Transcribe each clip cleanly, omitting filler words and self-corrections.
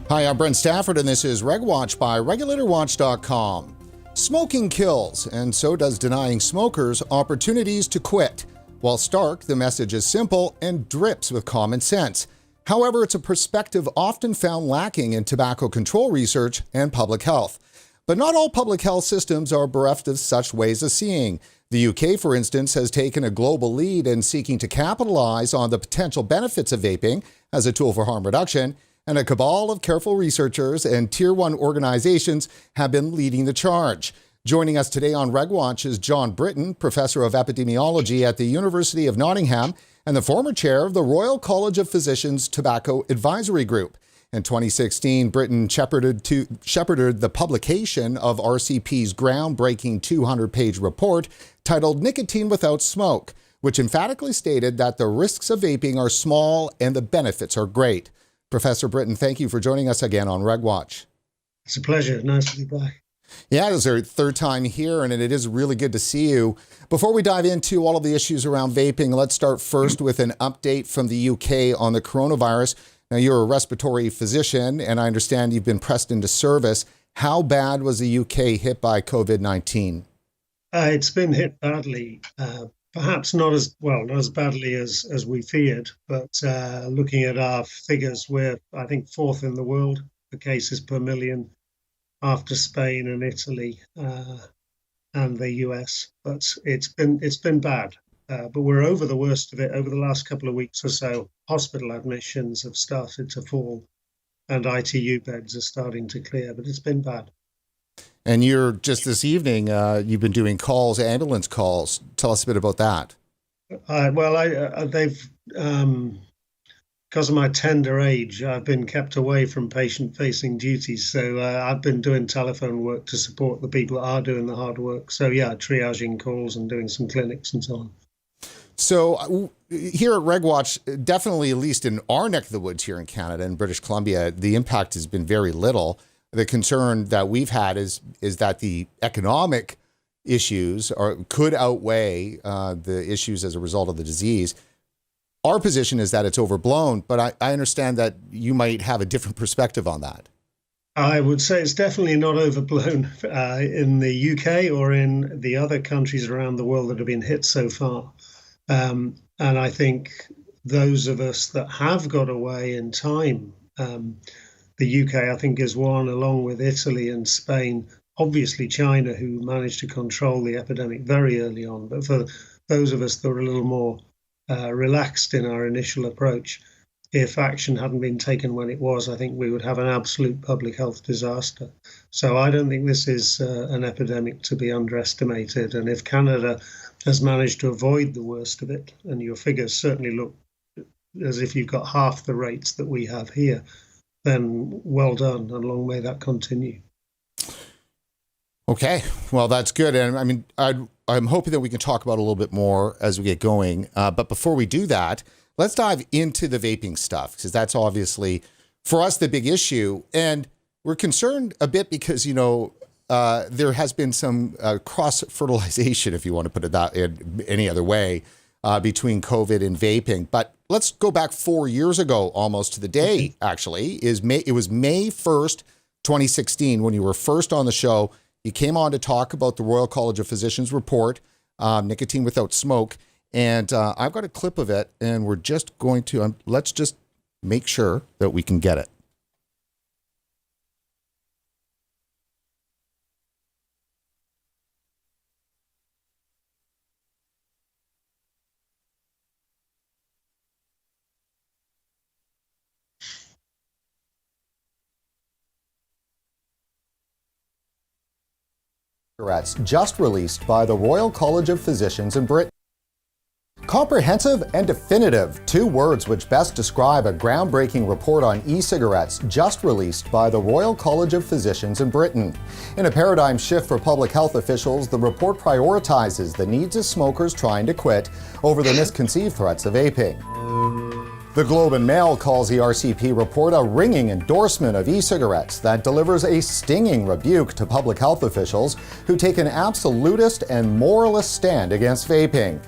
Hi, I'm Brent Stafford, and this is RegWatch by RegulatorWatch.com. Smoking kills, and so does denying smokers opportunities to quit. While stark, the message is simple and drips with common sense. However, it's a perspective often found lacking in tobacco control research and public health. But not all public health systems are bereft of such ways of seeing. The UK, for instance, has taken a global lead in seeking to capitalize on the potential benefits of vaping as a tool for harm reduction, and a cabal of careful researchers and Tier 1 organizations have been leading the charge. Joining us today on RegWatch is John Britton, Professor of Epidemiology at the University of Nottingham and the former chair of the Royal College of Physicians Tobacco Advisory Group. In 2016, Britton shepherded the publication of RCP's groundbreaking 200-page report titled Nicotine Without Smoke, which emphatically stated that the risks of vaping are small and the benefits are great. Professor Britton, thank you for joining us again on RegWatch. It's a pleasure. Nice to be back. Yeah, this is our third time here, and it is really good to see you. Before we dive into all of the issues around vaping, let's start first with an update from the UK on the coronavirus. Now, you're a respiratory physician, and I understand you've been pressed into service. How bad was the UK hit by COVID-19? It's been hit badly, perhaps not as badly as we feared, but looking at our figures, we're, I think, fourth in the world for cases per million after Spain and Italy and the US. But it's been bad. But we're over the worst of it. Over the last couple of weeks or so, hospital admissions have started to fall and ITU beds are starting to clear, but it's been bad. And you're just this evening, you've been doing calls, ambulance calls. Tell us a bit about that. They've, because of my tender age, I've been kept away from patient-facing duties. So I've been doing telephone work to support the people that are doing the hard work. So yeah, triaging calls and doing some clinics and so on. So here at RegWatch, definitely, at least in our neck of the woods here in Canada and British Columbia, the impact has been very little. The concern that we've had is that the economic issues could outweigh the issues as a result of the disease. Our position is that it's overblown, but I understand that you might have a different perspective on that. I would say it's definitely not overblown in the UK or in the other countries around the world that have been hit so far. And I think those of us that have got away in time, the UK, I think, is one, along with Italy and Spain, obviously China, who managed to control the epidemic very early on. But for those of us that were a little more relaxed in our initial approach, if action hadn't been taken when it was, I think we would have an absolute public health disaster. So I don't think this is an epidemic to be underestimated. And if Canada has managed to avoid the worst of it, and your figures certainly look as if you've got half the rates that we have here, then well done, and long may that continue. Okay, well, that's good. And I mean, I'm hoping that we can talk about it a little bit more as we get going. But before we do that, let's dive into the vaping stuff, because that's obviously, for us, the big issue. And we're concerned a bit because, there has been some cross-fertilization, if you want to put it that in any other way, between COVID and vaping. But let's go back 4 years ago, almost to the day, actually. It was May 1st, 2016, when you were first on the show. You came on to talk about the Royal College of Physicians report, Nicotine Without Smoke. And I've got a clip of it, and we're just going to, let's just make sure that we can get it. Cigarettes, just released by the Royal College of Physicians in Britain. Comprehensive and definitive, two words which best describe a groundbreaking report on e-cigarettes just released by the Royal College of Physicians in Britain. In a paradigm shift for public health officials, the report prioritizes the needs of smokers trying to quit over the misconceived threats of vaping. The Globe and Mail calls the RCP report a ringing endorsement of e-cigarettes that delivers a stinging rebuke to public health officials who take an absolutist and moralist stand against vaping.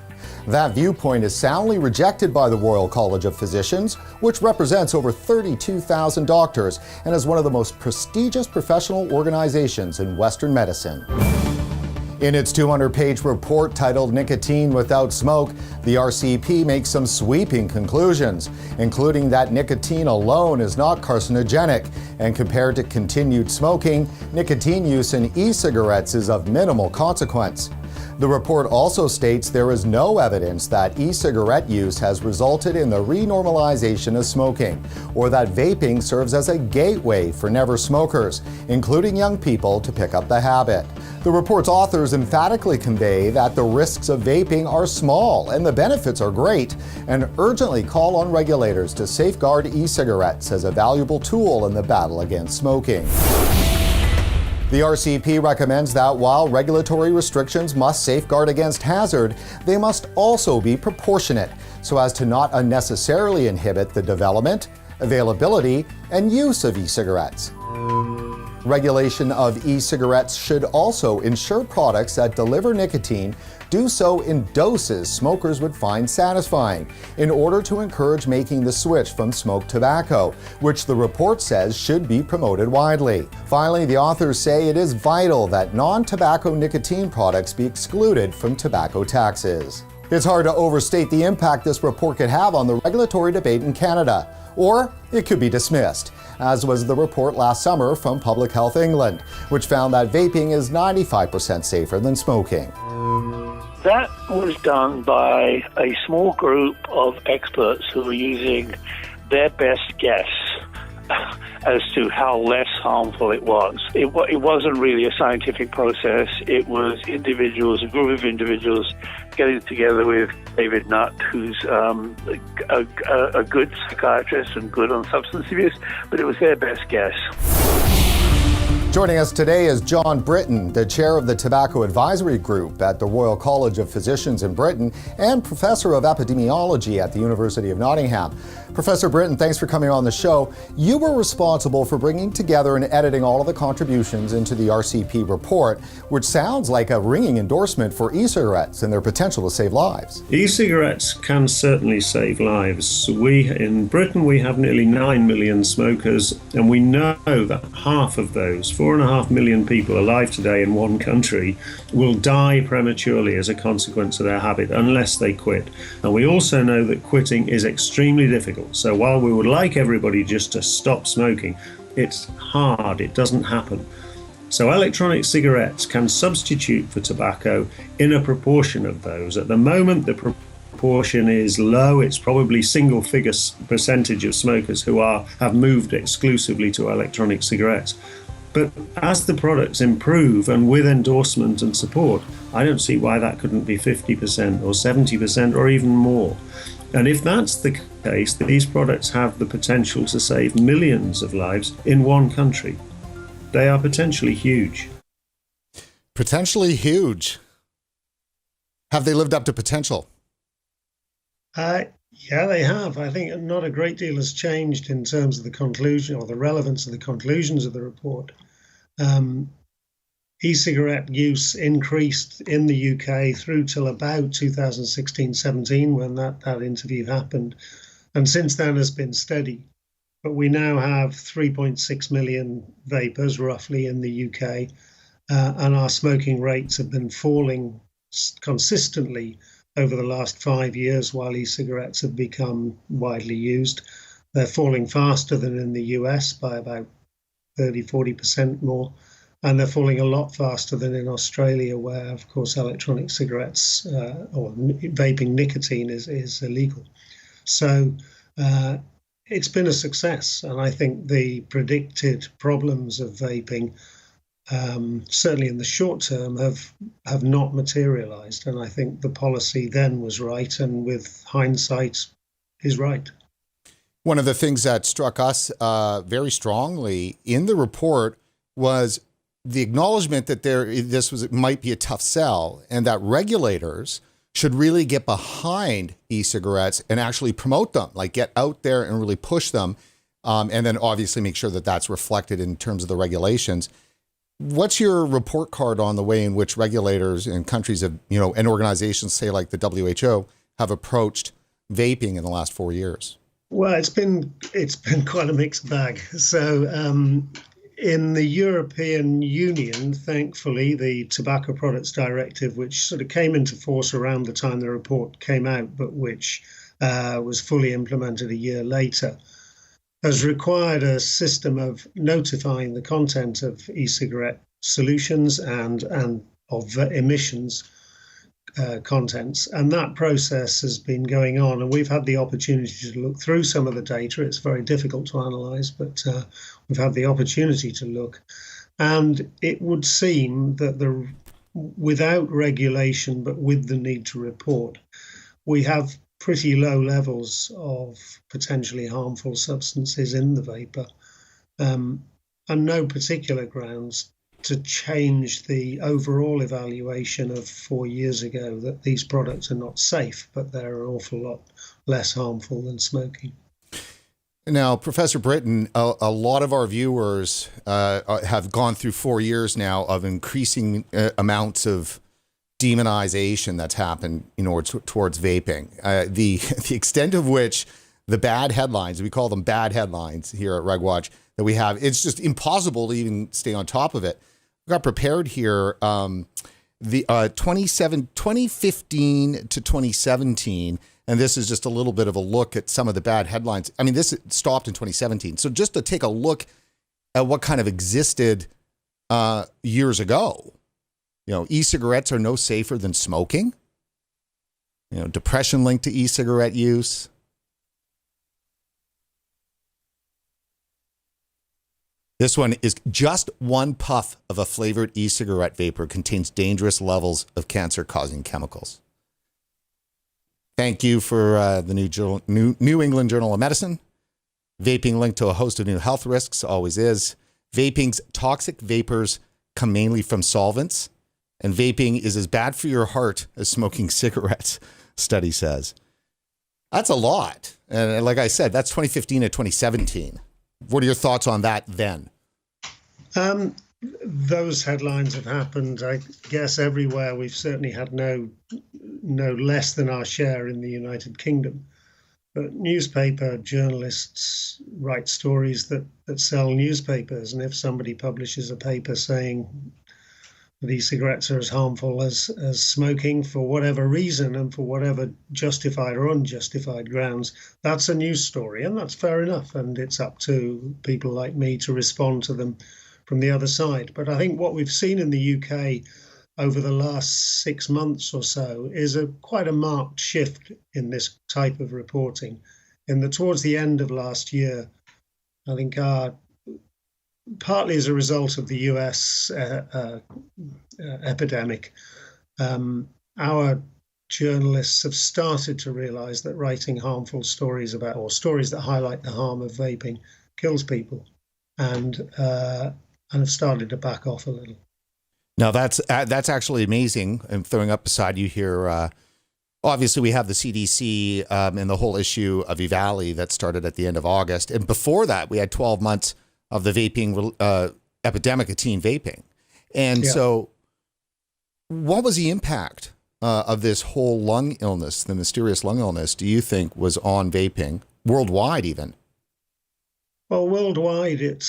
That viewpoint is soundly rejected by the Royal College of Physicians, which represents over 32,000 doctors and is one of the most prestigious professional organizations in Western medicine. In its 200-page report titled Nicotine Without Smoke, the RCP makes some sweeping conclusions, including that nicotine alone is not carcinogenic, and compared to continued smoking, nicotine use in e-cigarettes is of minimal consequence. The report also states there is no evidence that e-cigarette use has resulted in the renormalization of smoking, or that vaping serves as a gateway for never smokers, including young people, to pick up the habit. The report's authors emphatically convey that the risks of vaping are small and the benefits are great, and urgently call on regulators to safeguard e-cigarettes as a valuable tool in the battle against smoking. The RCP recommends that while regulatory restrictions must safeguard against hazard, they must also be proportionate so as to not unnecessarily inhibit the development, availability, and use of e-cigarettes. Regulation of e-cigarettes should also ensure products that deliver nicotine do so in doses smokers would find satisfying, in order to encourage making the switch from smoked tobacco, which the report says should be promoted widely. Finally, the authors say it is vital that non-tobacco nicotine products be excluded from tobacco taxes. It's hard to overstate the impact this report could have on the regulatory debate in Canada, or it could be dismissed, as was the report last summer from Public Health England, which found that vaping is 95% safer than smoking. That was done by a small group of experts who were using their best guess as to how less harmful it was. It wasn't really a scientific process. It was individuals, a group of individuals, getting together with David Nutt, who's a good psychiatrist and good on substance abuse, but it was their best guess. Joining us today is John Britton, the chair of the Tobacco Advisory Group at the Royal College of Physicians in Britain and professor of epidemiology at the University of Nottingham. Professor Britton, thanks for coming on the show. You were responsible for bringing together and editing all of the contributions into the RCP report, which sounds like a ringing endorsement for e-cigarettes and their potential to save lives. E-cigarettes can certainly save lives. In Britain, we have nearly 9 million smokers, and we know that half of those, 4.5 million people alive today in one country, will die prematurely as a consequence of their habit unless they quit. And we also know that quitting is extremely difficult. So while we would like everybody just to stop smoking, it's hard, it doesn't happen. So electronic cigarettes can substitute for tobacco in a proportion of those. At the moment, the proportion is low. It's probably single-figure percentage of smokers who have moved exclusively to electronic cigarettes. But as the products improve and with endorsement and support, I don't see why that couldn't be 50% or 70% or even more. And if that's the case, these products have the potential to save millions of lives in one country. They are potentially huge. Potentially huge. Have they lived up to potential? Yeah, they have. I think not a great deal has changed in terms of the conclusion or the relevance of the conclusions of the report. E-cigarette use increased in the UK through till about 2016-17 when that interview happened. And since then has been steady. But we now have 3.6 million vapers roughly in the UK. And our smoking rates have been falling consistently over the last 5 years while e-cigarettes have become widely used. They're falling faster than in the US by about 30-40% more. And they're falling a lot faster than in Australia, where, of course, electronic cigarettes or vaping nicotine is illegal. So it's been a success. And I think the predicted problems of vaping, certainly in the short term, have not materialized. And I think the policy then was right, and with hindsight is right. One of the things that struck us very strongly in the report was the acknowledgement that might be a tough sell, and that regulators should really get behind e-cigarettes and actually promote them, like get out there and really push them, and then obviously make sure that that's reflected in terms of the regulations. What's your report card on the way in which regulators in countries have, and organizations, say like the WHO, have approached vaping in the last 4 years? Well, it's been quite a mixed bag. So in the European Union, thankfully, the Tobacco Products Directive, which sort of came into force around the time the report came out, but which was fully implemented a year later, has required a system of notifying the content of e-cigarette solutions and of emissions contents. And that process has been going on. And we've had the opportunity to look through some of the data. It's very difficult to analyze, but we've had the opportunity to look. And it would seem that without regulation, but with the need to report, we have pretty low levels of potentially harmful substances in the vapor, and no particular grounds to change the overall evaluation of 4 years ago that these products are not safe, but they're an awful lot less harmful than smoking. Now, Professor Britton, a lot of our viewers have gone through 4 years now of increasing amounts of demonization that's happened, towards vaping. The extent of which the bad headlines, we call them bad headlines here at RegWatch, that we have, it's just impossible to even stay on top of it. I got prepared here. The 2015 to 2017, and this is just a little bit of a look at some of the bad headlines. I mean, this stopped in 2017. So just to take a look at what kind of existed years ago. E-cigarettes are no safer than smoking. Depression linked to e-cigarette use. This one is just one puff of a flavored e-cigarette vapor contains dangerous levels of cancer-causing chemicals. Thank you for the New England Journal of Medicine. Vaping linked to a host of new health risks, always is. Vaping's toxic vapors come mainly from solvents. And vaping is as bad for your heart as smoking cigarettes, study says. That's a lot. And like I said, that's 2015 to 2017. What are your thoughts on that then? Those headlines have happened, I guess, everywhere. We've certainly had no less than our share in the United Kingdom. But newspaper journalists write stories that sell newspapers. And if somebody publishes a paper saying that e-cigarettes are as harmful as smoking for whatever reason and for whatever justified or unjustified grounds, that's a news story, and that's fair enough. And it's up to people like me to respond to them from the other side. But I think what we've seen in the UK over the last 6 months or so is quite a marked shift in this type of reporting. Towards the end of last year, I think partly as a result of the US epidemic, our journalists have started to realize that writing harmful stories about, or stories that highlight the harm of vaping, kills people, and have started to back off a little. Now that's actually amazing. I'm throwing up beside you here. Obviously, we have the CDC and the whole issue of EVALI that started at the end of August, and before that, we had 12 months of the vaping epidemic of teen vaping. And so what was the impact of this whole lung illness, the mysterious lung illness, do you think was on vaping, worldwide even? Well, worldwide, it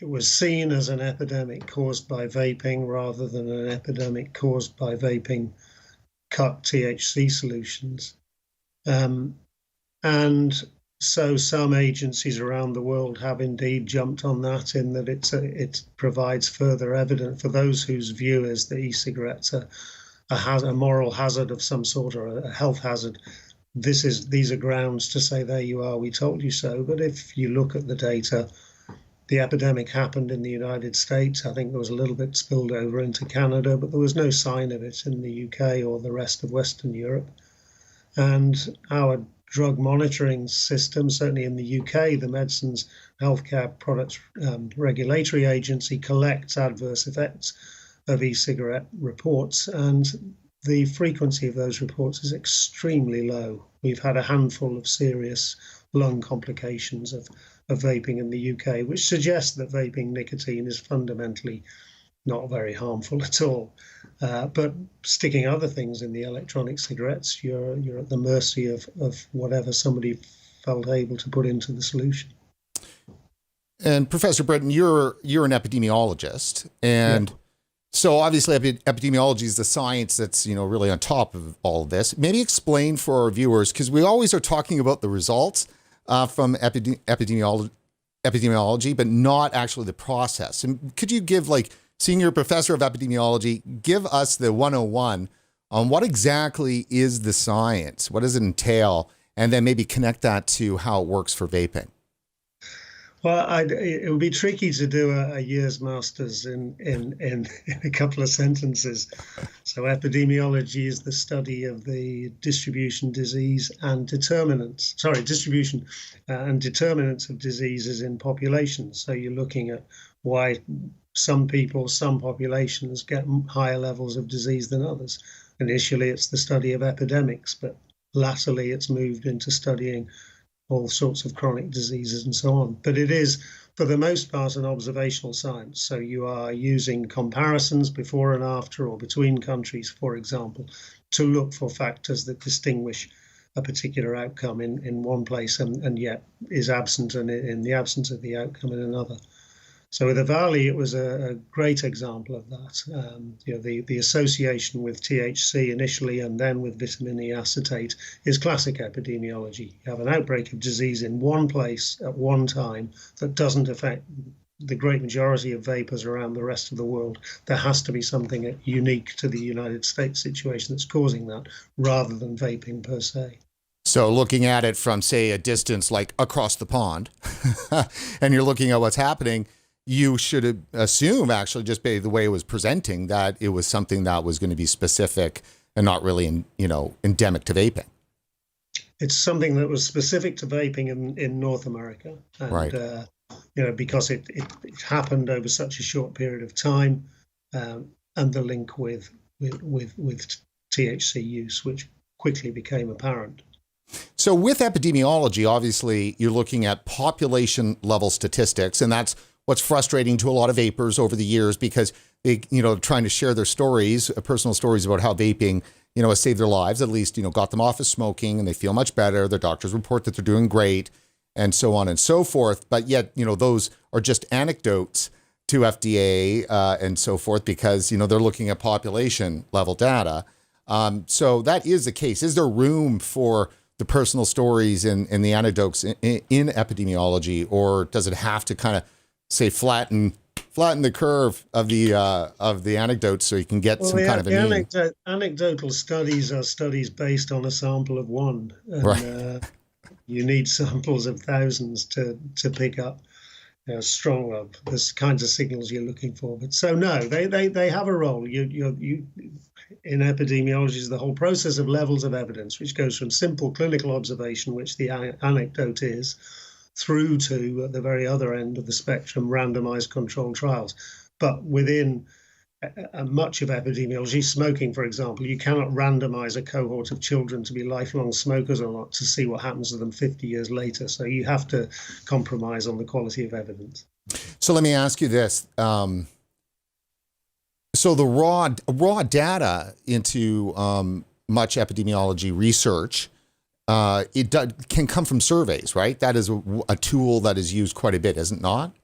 was seen as an epidemic caused by vaping rather than an epidemic caused by vaping cut THC solutions. And so some agencies around the world have indeed jumped on that, in that it provides further evidence for those whose view is that e-cigarettes are a moral hazard of some sort, or a health hazard. These are grounds to say, there you are, we told you so. But if you look at the data, the epidemic happened in the United States. I think there was a little bit spilled over into Canada, but there was no sign of it in the UK or the rest of Western Europe. And our drug monitoring system, certainly in the UK, the Medicines Healthcare Products Regulatory Agency collects adverse effects of e-cigarette reports, and the frequency of those reports is extremely low. We've had a handful of serious lung complications of vaping in the UK, which suggests that vaping nicotine is fundamentally not very harmful at all. But sticking other things in the electronic cigarettes, you're at the mercy of whatever somebody felt able to put into the solution. And Professor Britton, you're an epidemiologist, and so obviously epidemiology is the science that's really on top of all of this. Maybe explain for our viewers, because we always are talking about the results from epidemiology, but not actually the process. And could you give, like, Senior Professor of Epidemiology, give us the 101 on what exactly is the science? What does it entail? And then maybe connect that to how it works for vaping. Well, it would be tricky to do a year's master's in a couple of sentences. So epidemiology is the study of the distribution, disease, and determinants. Distribution and determinants of diseases in populations. So you're looking at why some people, some populations get higher levels of disease than others. Initially, it's the study of epidemics, but latterly it's moved into studying all sorts of chronic diseases and so on. But it is, for the most part, an observational science. So you are using comparisons before and after or between countries, for example, to look for factors that distinguish a particular outcome in one place and yet is absent in the absence of the outcome in another. So with EVALI, it was a great example of that. The association with THC initially and then with vitamin E acetate is classic epidemiology. You have an outbreak of disease in one place at one time that doesn't affect the great majority of vapors around the rest of the world. There has to be something unique to the United States situation that's causing that, rather than vaping per se. So looking at it from, say, a distance like across the pond, and you're looking at what's happening, you should assume, actually, just by the way it was presenting, that it was something that was going to be specific and not really, endemic to vaping. It's something that was specific to vaping in North America, and, right. Because it happened over such a short period of time, and the link with THC use, which quickly became apparent. So with epidemiology, obviously, you're looking at population level statistics, and that's what's frustrating to a lot of vapors over the years, because they, trying to share their stories, personal stories about how vaping, has saved their lives, at least, got them off of smoking, and they feel much better. Their doctors report that they're doing great, and so on and so forth. But yet, those are just anecdotes to FDA and so forth, because, they're looking at population level data. So that is the case. Is there room for the personal stories and the anecdotes in epidemiology, or does it have to kind of say flatten the curve of the anecdotes so you can get some kind of a meaning? Anecdotal studies are studies based on a sample of one. And, right. You need samples of thousands to pick up strong the kinds of signals you're looking for. But so no, they have a role. You in epidemiology is the whole process of levels of evidence, which goes from simple clinical observation, which the anecdote is, through to at the very other end of the spectrum, randomized controlled trials. But within much of epidemiology, smoking, for example, you cannot randomize a cohort of children to be lifelong smokers or not to see what happens to them 50 years later. So you have to compromise on the quality of evidence. So let me ask you this. So the raw data into much epidemiology research, can come from surveys, right? That is a tool that is used quite a bit, is it not?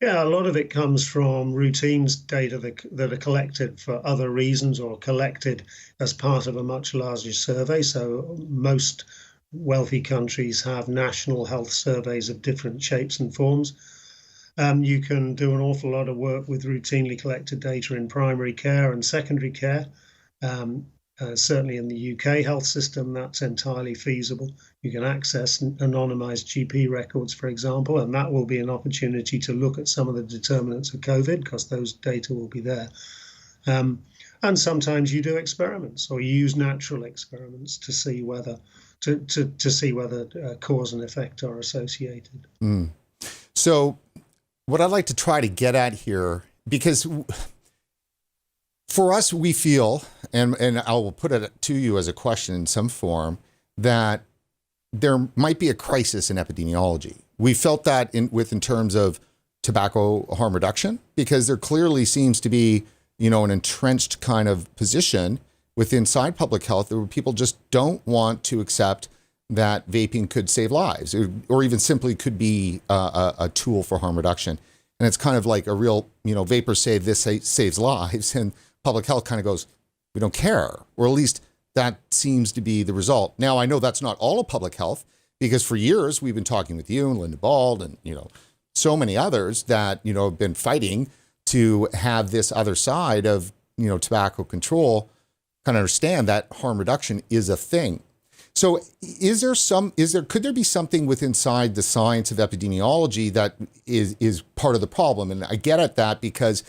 Yeah, a lot of it comes from routines data that are collected for other reasons or collected as part of a much larger survey. So most wealthy countries have national health surveys of different shapes and forms. You can do an awful lot of work with routinely collected data in primary care and secondary care. Certainly in the UK health system, that's entirely feasible. You can access anonymized GP records, for example, and that will be an opportunity to look at some of the determinants of COVID, because those data will be there. And sometimes you do experiments, or you use natural experiments to see whether cause and effect are associated. Mm. So what I'd like to try to get at here, because for us, we feel, and I will put it to you as a question in some form, that there might be a crisis in epidemiology. We felt that in terms of tobacco harm reduction? Because there clearly seems to be, an entrenched kind of position inside public health where people just don't want to accept that vaping could save lives, or even simply could be a tool for harm reduction. And it's kind of like a real, vapors say this saves lives, and public health kind of goes, we don't care, or at least that seems to be the result. Now, I know that's not all of public health, because for years we've been talking with you and Linda Bald and, so many others that, have been fighting to have this other side of, tobacco control kind of understand that harm reduction is a thing. So could there be something within inside the science of epidemiology that is part of the problem? And I get at that because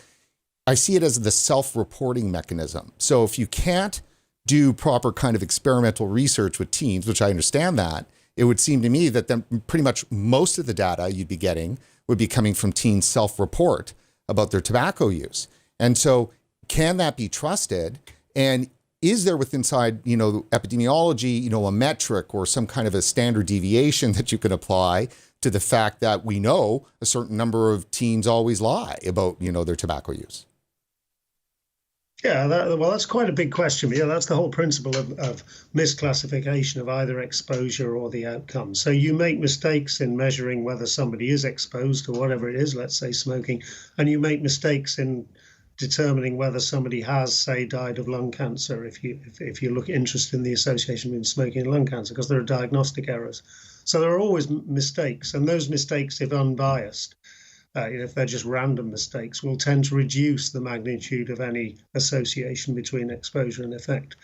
I see it as the self-reporting mechanism. So if you can't do proper kind of experimental research with teens, which I understand that, it would seem to me that then pretty much most of the data you'd be getting would be coming from teens' self-report about their tobacco use. And so can that be trusted? And is there inside, epidemiology, a metric or some kind of a standard deviation that you can apply to the fact that we know a certain number of teens always lie about, their tobacco use? Yeah, that's quite a big question. Yeah, that's the whole principle of misclassification of either exposure or the outcome. So you make mistakes in measuring whether somebody is exposed to whatever it is, let's say smoking, and you make mistakes in determining whether somebody has, say, died of lung cancer, if you look interested in the association between smoking and lung cancer, because there are diagnostic errors. So there are always mistakes, and those mistakes, if unbiased, if they're just random mistakes, will tend to reduce the magnitude of any association between exposure and effect.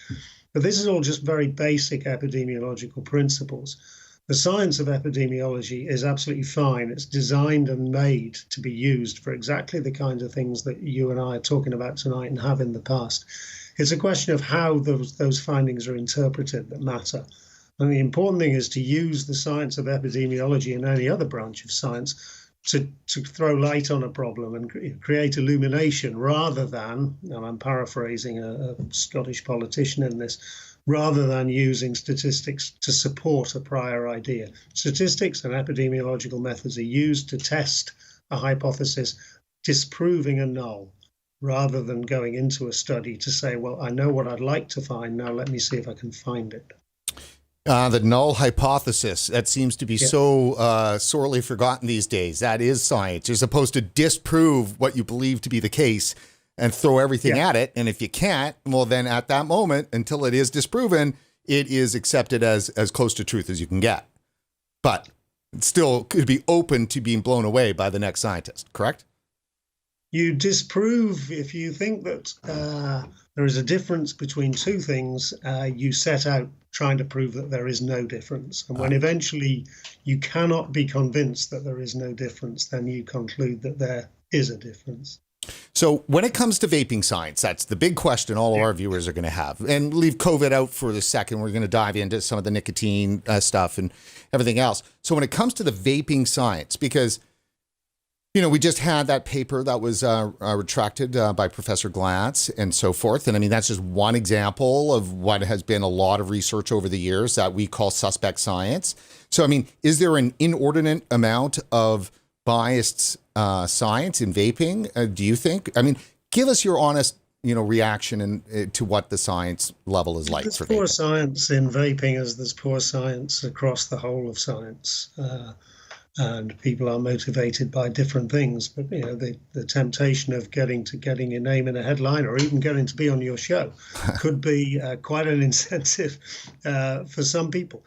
But this is all just very basic epidemiological principles. The science of epidemiology is absolutely fine. It's designed and made to be used for exactly the kinds of things that you and I are talking about tonight and have in the past. It's a question of how those findings are interpreted that matter. And the important thing is to use the science of epidemiology and any other branch of science to throw light on a problem and create illumination rather than, and I'm paraphrasing a Scottish politician in this, rather than using statistics to support a prior idea. Statistics and epidemiological methods are used to test a hypothesis, disproving a null, rather than going into a study to say, well, I know what I'd like to find, now let me see if I can find it. The null hypothesis, that seems to be so sorely forgotten these days. That is science. You're supposed to disprove what you believe to be the case and throw everything at it. And if you can't, well, then at that moment, until it is disproven, it is accepted as close to truth as you can get. But it still could be open to being blown away by the next scientist, correct? You disprove, if you think that there is a difference between two things, you set out trying to prove that there is no difference. And when eventually you cannot be convinced that there is no difference, then you conclude that there is a difference. So when it comes to vaping science, that's the big question all of our viewers are going to have. And leave COVID out for the second. We're going to dive into some of the nicotine stuff and everything else. So when it comes to the vaping science, because we just had that paper that was retracted by Professor Glantz and so forth. And I mean, that's just one example of what has been a lot of research over the years that we call suspect science. So, I mean, is there an inordinate amount of biased science in vaping, do you think? I mean, give us your honest, reaction to what the science level is like for vaping. There's poor science in vaping as there's poor science across the whole of science. And people are motivated by different things, but the temptation of getting your name in a headline or even getting to be on your show could be quite an incentive for some people.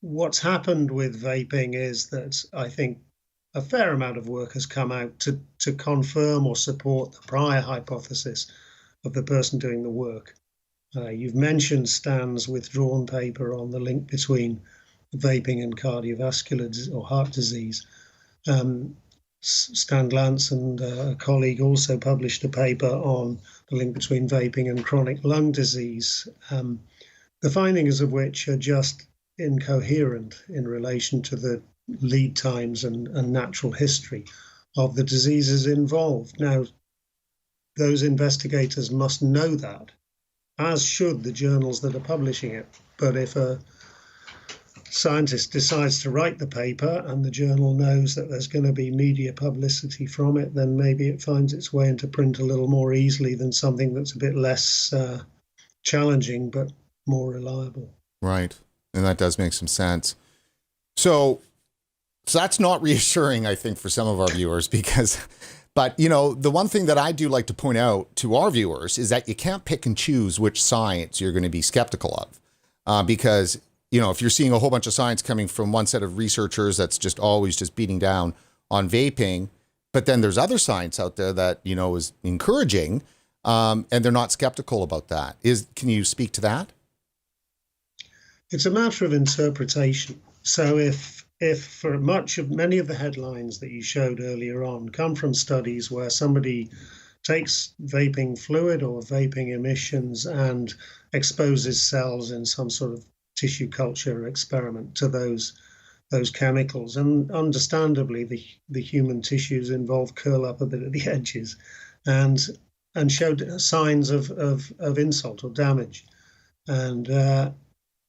What's happened with vaping is that I think a fair amount of work has come out to confirm or support the prior hypothesis of the person doing the work. You've mentioned Stan's withdrawn paper on the link between vaping and cardiovascular or heart disease. Stan Glantz and a colleague also published a paper on the link between vaping and chronic lung disease, the findings of which are just incoherent in relation to the lead times and natural history of the diseases involved. Now, those investigators must know that, as should the journals that are publishing it. But if a scientist decides to write the paper and the journal knows that there's going to be media publicity from it, then maybe it finds its way into print a little more easily than something that's a bit less challenging but more reliable. Right. And that does make some sense. So that's not reassuring, I think, for some of our viewers but, the one thing that I do like to point out to our viewers is that you can't pick and choose which science you're going to be skeptical of. Because, if you're seeing a whole bunch of science coming from one set of researchers that's just always just beating down on vaping, but then there's other science out there that, is encouraging, and they're not skeptical about that. Can you speak to that? It's a matter of interpretation. So if for many of the headlines that you showed earlier on come from studies where somebody takes vaping fluid or vaping emissions and exposes cells in some sort of tissue culture experiment to those chemicals, and understandably the human tissues involved curl up a bit at the edges and showed signs of insult or damage. And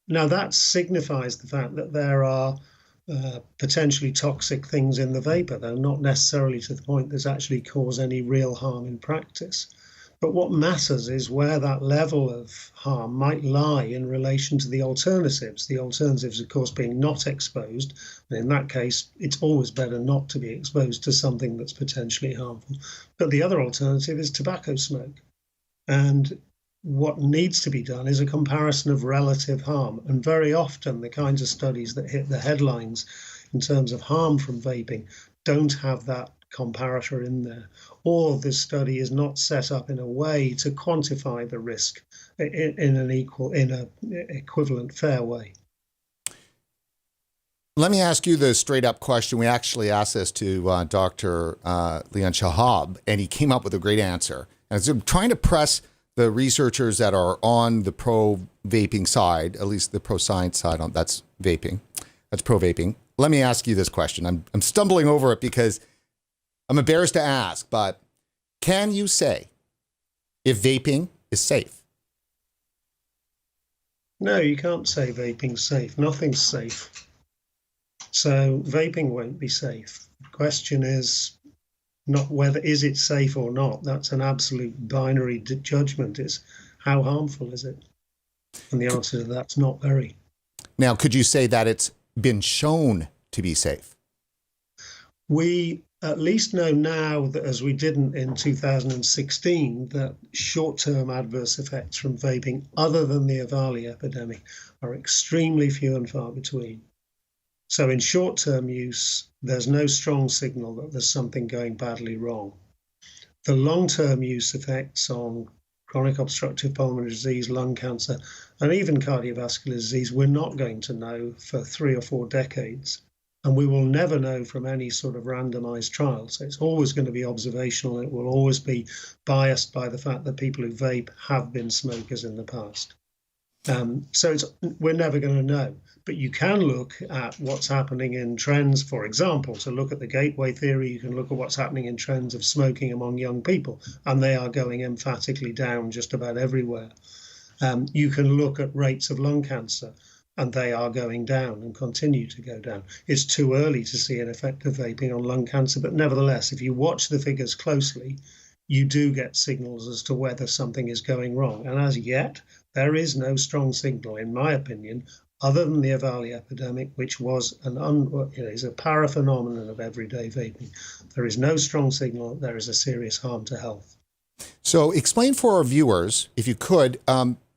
now that signifies the fact that there are potentially toxic things in the vapor, though not necessarily to the point that's actually cause any real harm in practice. But what matters is where that level of harm might lie in relation to the alternatives. The alternatives, of course, being not exposed. And in that case, it's always better not to be exposed to something that's potentially harmful. But the other alternative is tobacco smoke. And what needs to be done is a comparison of relative harm. And very often the kinds of studies that hit the headlines in terms of harm from vaping don't have that comparator in there. Or the study is not set up in a way to quantify the risk in an equivalent fair way. Let me ask you the straight up question. We actually asked this to Dr. Leon Shahab, and he came up with a great answer. And so I'm trying to press the researchers that are on the pro-vaping side, at least the pro-science side, that's vaping. That's pro-vaping. Let me ask you this question. I'm stumbling over it because I'm embarrassed to ask, but can you say if vaping is safe? No, you can't say vaping's safe. Nothing's safe. So vaping won't be safe. The question is not whether is it safe or not. That's an absolute binary judgment. It's how harmful is it? And the answer to that's not very. Now, could you say that it's been shown to be safe? We at least know now that, as we didn't in 2016, that short-term adverse effects from vaping, other than the EVALI epidemic, are extremely few and far between. So in short-term use, there's no strong signal that there's something going badly wrong. The long-term use effects on chronic obstructive pulmonary disease, lung cancer, and even cardiovascular disease, we're not going to know for 3 or 4 decades. And we will never know from any sort of randomized trial. So it's always going to be observational. It will always be biased by the fact that people who vape have been smokers in the past. So we're never going to know. But you can look at what's happening in trends, for example. To look at the gateway theory, you can look at what's happening in trends of smoking among young people, and they are going emphatically down just about everywhere. You can look at rates of lung cancer, and they are going down and continue to go down. It's too early to see an effect of vaping on lung cancer, but nevertheless, if you watch the figures closely, you do get signals as to whether something is going wrong. And as yet, there is no strong signal, in my opinion, other than the EVALI epidemic, which was is a paraphenomenon of everyday vaping. There is no strong signal that there is a serious harm to health. So explain for our viewers, if you could,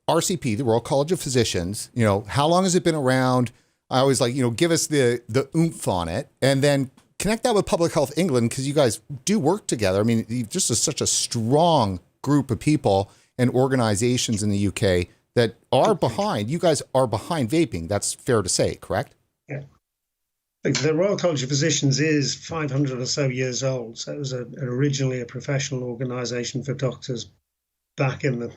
RCP, the Royal College of Physicians, how long has it been around? I always like, give us the oomph on it, and then connect that with Public Health England, because you guys do work together. I mean, just such a strong group of people and organizations in the UK that are behind, you guys are behind vaping. That's fair to say, correct? Yeah. The Royal College of Physicians is 500 or so years old. So it was originally a professional organization for doctors back in the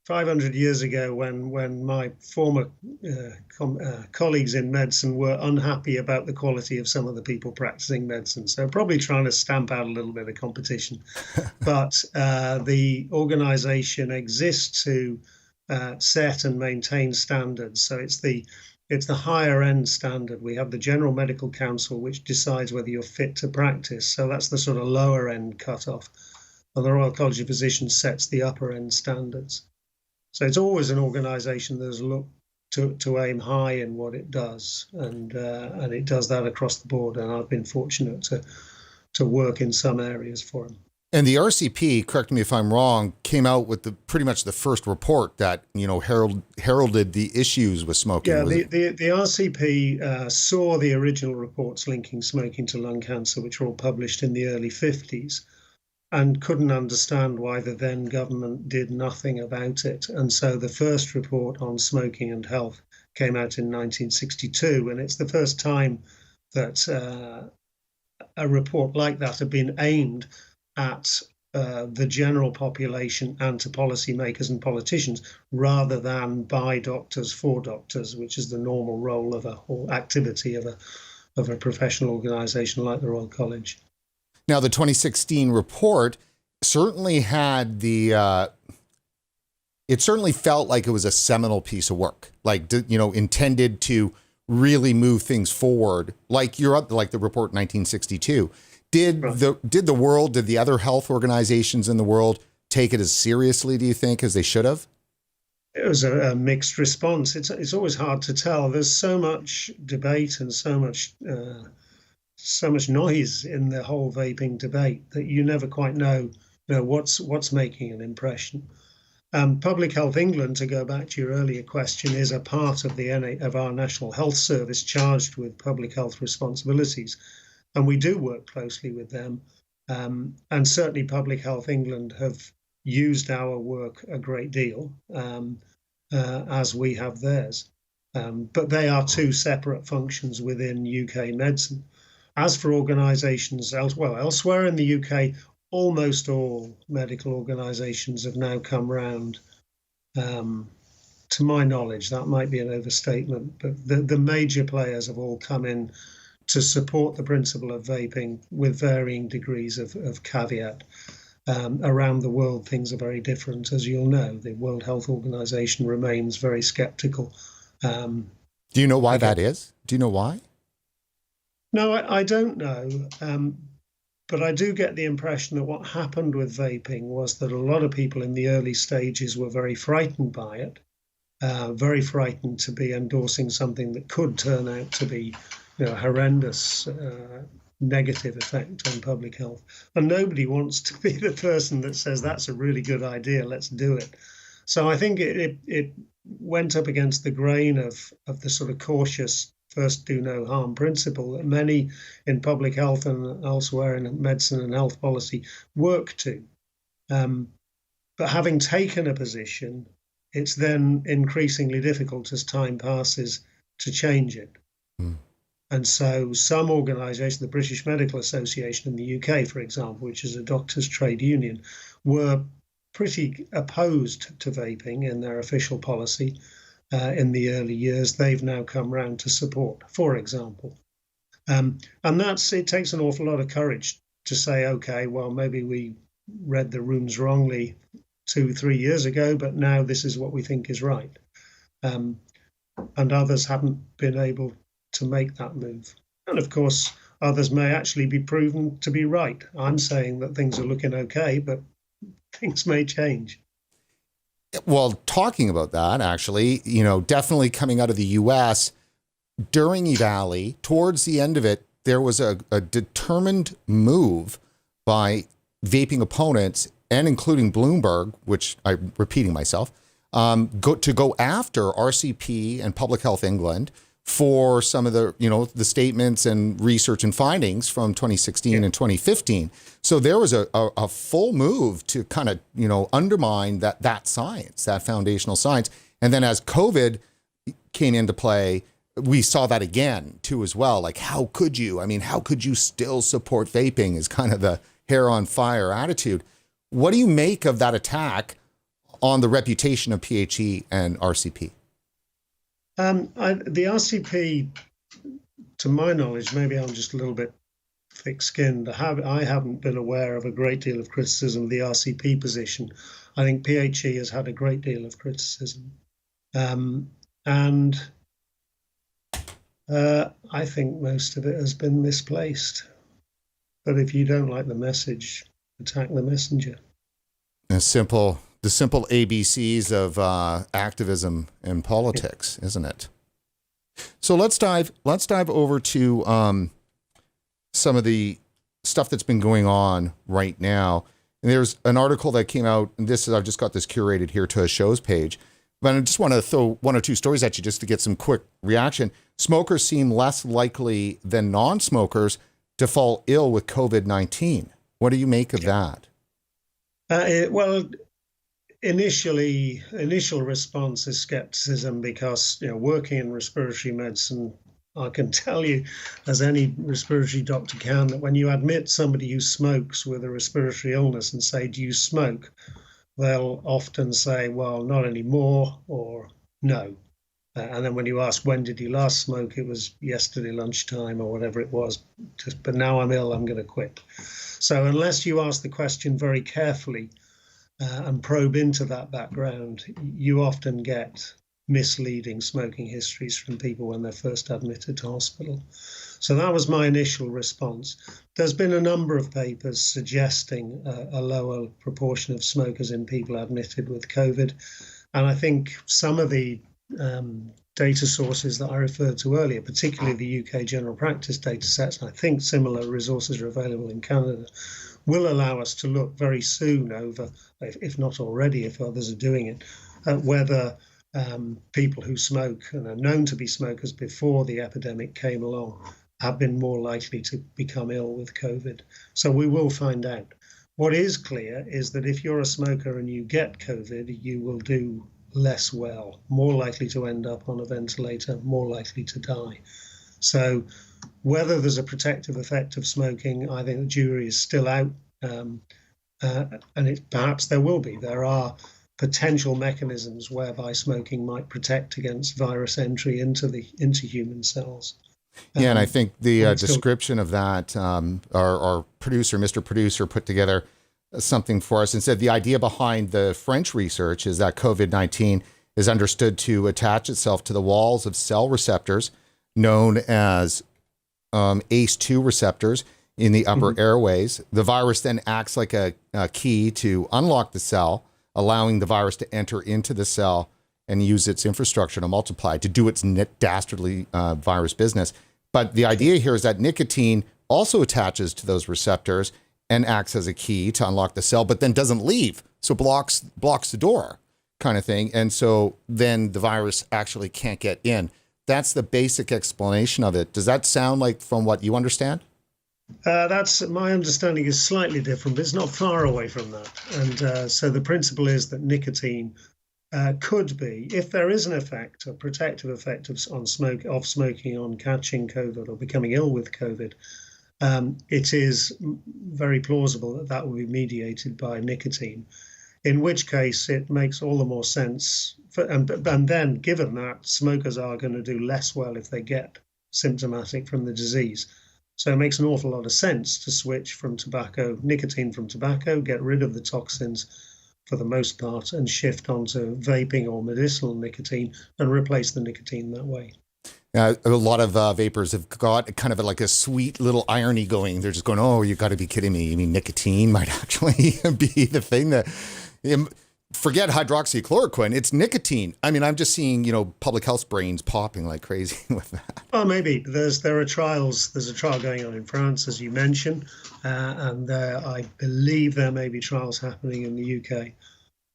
500 years ago, when my former colleagues in medicine were unhappy about the quality of some of the people practicing medicine. So probably trying to stamp out a little bit of competition. But the organization exists to set and maintain standards. So it's the it's the higher end standard. We have the General Medical Council, which decides whether you're fit to practice. So that's the sort of lower end cutoff. And the Royal College of Physicians sets the upper end standards. So it's always an organisation that's looked to aim high in what it does, and it does that across the board. And I've been fortunate to work in some areas for them. And the RCP, correct me if I'm wrong, came out with pretty much the first report that, heralded the issues with smoking. Yeah, the RCP saw the original reports linking smoking to lung cancer, which were all published in the early 50s, and couldn't understand why the then government did nothing about it. And so the first report on smoking and health came out in 1962, and it's the first time that a report like that had been aimed at the general population and to policymakers and politicians, rather than by doctors for doctors, which is the normal role of or activity of a professional organisation like the Royal College. Now, the 2016 report certainly had it certainly felt like it was a seminal piece of work, intended to really move things forward, like the report 1962. Did the other health organizations in the world take it as seriously, do you think, as they should have? It was a mixed response. It's always hard to tell. There's so much debate and so much noise in the whole vaping debate that you never quite know what's making an impression. Public Health England, to go back to your earlier question, is a part of our National Health Service charged with public health responsibilities. And we do work closely with them. And certainly Public Health England have used our work a great deal, as we have theirs. But they are two separate functions within UK medicine. As for organisations elsewhere in the UK, almost all medical organisations have now come round. To my knowledge, that might be an overstatement, but the major players have all come in to support the principle of vaping with varying degrees of caveat. Around the world, things are very different, as you'll know. The World Health Organization remains very skeptical. Do you know why that is? Do you know why? No, I don't know. But I do get the impression that what happened with vaping was that a lot of people in the early stages were very frightened by it, very frightened to be endorsing something that could turn out to be horrendous negative effect on public health. And nobody wants to be the person that says, that's a really good idea, let's do it. So I think it went up against the grain of the sort of cautious first do no harm principle that many in public health and elsewhere in medicine and health policy work to. But having taken a position, it's then increasingly difficult as time passes to change it. And so some organisations, the British Medical Association in the UK, for example, which is a doctors' trade union, were pretty opposed to vaping in their official policy in the early years. They've now come round to support, for example. And it takes an awful lot of courage to say, OK, well, maybe we read the rooms wrongly 2-3 years ago, but now this is what we think is right. And others haven't been able to make that move. And of course, others may actually be proven to be right. I'm saying that things are looking okay, but things may change. Well, talking about that, actually, definitely coming out of the US during EVALI, towards the end of it, there was a determined move by vaping opponents, and including Bloomberg, which I'm repeating myself, to go after RCP and Public Health England for some of the statements and research and findings from 2016 and 2015. So there was a full move to kind of, undermine that science, that foundational science. And then as COVID came into play, we saw that again too as well. Like, how could you still support vaping is kind of the hair on fire attitude. What do you make of that attack on the reputation of PHE and RCP? The RCP, to my knowledge, maybe I'm just a little bit thick-skinned. I haven't been aware of a great deal of criticism of the RCP position. I think PHE has had a great deal of criticism. And I think most of it has been misplaced. But if you don't like the message, attack the messenger. The simple ABCs of activism and politics, isn't it? So let's dive over to some of the stuff that's been going on right now. And there's an article that came out, and I've just got this curated here to a show's page, but I just want to throw one or two stories at you just to get some quick reaction. Smokers seem less likely than non-smokers to fall ill with COVID-19. What do you make of that? Well, initial response is skepticism because, working in respiratory medicine, I can tell you, as any respiratory doctor can, that when you admit somebody who smokes with a respiratory illness and say, do you smoke? They'll often say, well, not anymore, or no. And then when you ask, when did you last smoke? It was yesterday lunchtime or whatever it was. But now I'm ill, I'm going to quit. So unless you ask the question very carefully and probe into that background, you often get misleading smoking histories from people when they're first admitted to hospital. So that was my initial response. There's been a number of papers suggesting a lower proportion of smokers in people admitted with COVID. And I think some of the data sources that I referred to earlier, particularly the UK general practice data sets, and I think similar resources are available in Canada, will allow us to look very soon over, if not already, if others are doing it, at whether people who smoke and are known to be smokers before the epidemic came along have been more likely to become ill with COVID. So we will find out. What is clear is that if you're a smoker and you get COVID, you will do less well, more likely to end up on a ventilator, more likely to die. So whether there's a protective effect of smoking, I think the jury is still out, and perhaps there will be. There are potential mechanisms whereby smoking might protect against virus entry into human cells. Yeah, and I think the description of that, our producer, Mr. Producer, put together something for us and said the idea behind the French research is that COVID-19 is understood to attach itself to the walls of cell receptors known as ACE2 receptors in the upper airways. The virus then acts like a key to unlock the cell, allowing the virus to enter into the cell and use its infrastructure to multiply, to do its dastardly virus business. But the idea here is that nicotine also attaches to those receptors and acts as a key to unlock the cell, but then doesn't leave. So blocks the door kind of thing. And so then the virus actually can't get in. That's the basic explanation of it. Does that sound like from what you understand? That's my understanding is slightly different, but it's not far away from that. And so the principle is that nicotine could be, if there is an effect, a protective effect of smoking on catching COVID or becoming ill with COVID, it is very plausible that that will be mediated by nicotine, in which case it makes all the more sense. And then, given that smokers are going to do less well if they get symptomatic from the disease, so it makes an awful lot of sense to switch from nicotine from tobacco, get rid of the toxins for the most part, and shift onto vaping or medicinal nicotine and replace the nicotine that way. A lot of vapors have got kind of like a sweet little irony going. They're just going, oh, you got to be kidding me. You mean nicotine might actually be the thing that, forget hydroxychloroquine, it's nicotine. I mean, I'm just seeing, public health brains popping like crazy with that. Well, maybe. There are trials. There's a trial going on in France, as you mentioned, and I believe there may be trials happening in the UK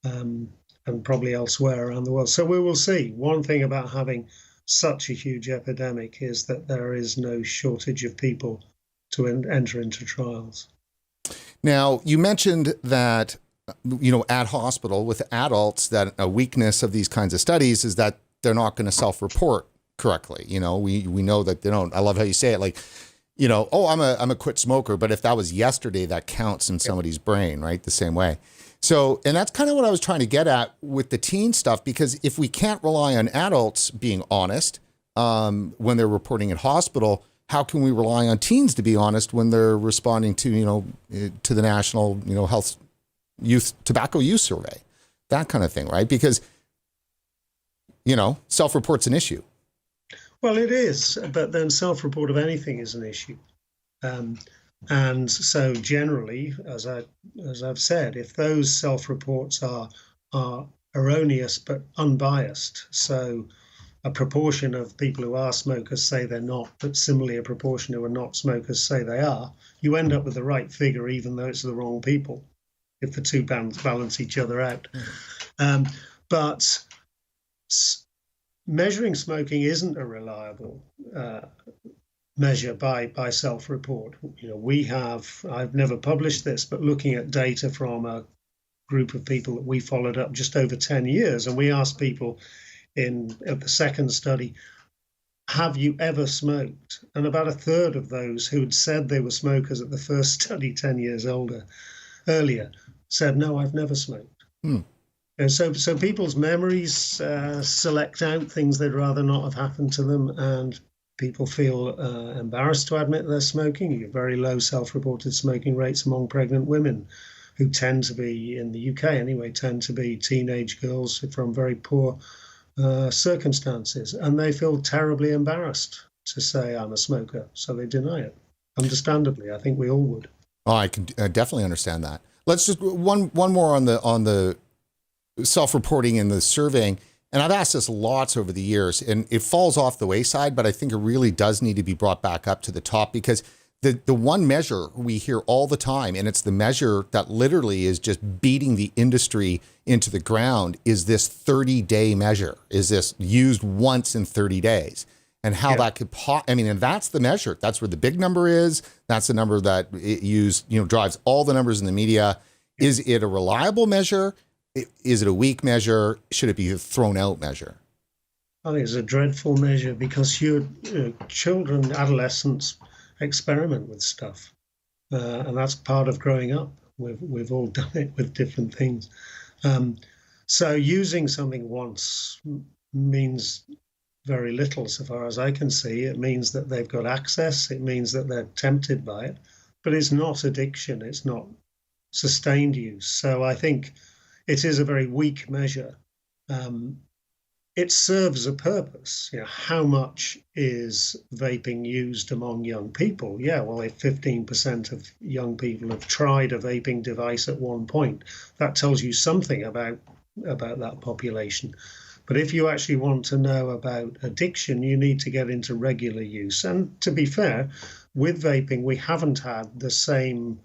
and probably elsewhere around the world. So we will see. One thing about having such a huge epidemic is that there is no shortage of people to enter into trials. Now, you mentioned that, at hospital with adults, that a weakness of these kinds of studies is that they're not going to self-report correctly. We know that they don't. I love how you say it, like, oh, I'm a quit smoker, but if that was yesterday, that counts in somebody's brain, right? The same way. So, and that's kind of what I was trying to get at with the teen stuff, because if we can't rely on adults being honest when they're reporting at hospital, how can we rely on teens to be honest when they're responding to, to the national, health youth tobacco use survey, that kind of thing, right? Because, self-report's an issue. Well, it is, but then self-report of anything is an issue. And so generally, as I've said, if those self-reports are erroneous but unbiased, so a proportion of people who are smokers say they're not, but similarly a proportion who are not smokers say they are, you end up with the right figure, even though it's the wrong people, if the two balance each other out. But measuring smoking isn't a reliable measure by self-report. I've never published this, but looking at data from a group of people that we followed up just over 10 years, and we asked people at the second study, have you ever smoked? And about a third of those who'd said they were smokers at the first study 10 years earlier said, no, I've never smoked. And so people's memories select out things they'd rather not have happened to them, and people feel embarrassed to admit they're smoking. You have very low self-reported smoking rates among pregnant women, who tend to be, in the UK anyway, tend to be teenage girls from very poor circumstances, and they feel terribly embarrassed to say I'm a smoker, so they deny it. Understandably, I think we all would. Oh, I can definitely understand that. Let's just one more on the self-reporting and the surveying. And I've asked this lots over the years, and it falls off the wayside, but I think it really does need to be brought back up to the top, because the one measure we hear all the time, and it's the measure that literally is just beating the industry into the ground, is this 30-day measure. Is this used once in 30 days? And how that could and that's the measure. That's where the big number is. That's the number that it drives all the numbers in the media. Is it a reliable measure? Is it a weak measure? Should it be a thrown out measure? I think it's a dreadful measure, because children, adolescents experiment with stuff, and that's part of growing up. We've all done it with different things. So using something once means very little, so far as I can see. It means that they've got access. It means that they're tempted by it, but it's not addiction. It's not sustained use. So I think it is a very weak measure. It serves a purpose. How much is vaping used among young people? Yeah, well, if 15% of young people have tried a vaping device at one point, that tells you something about that population. But if you actually want to know about addiction, you need to get into regular use. And to be fair, with vaping, we haven't had the same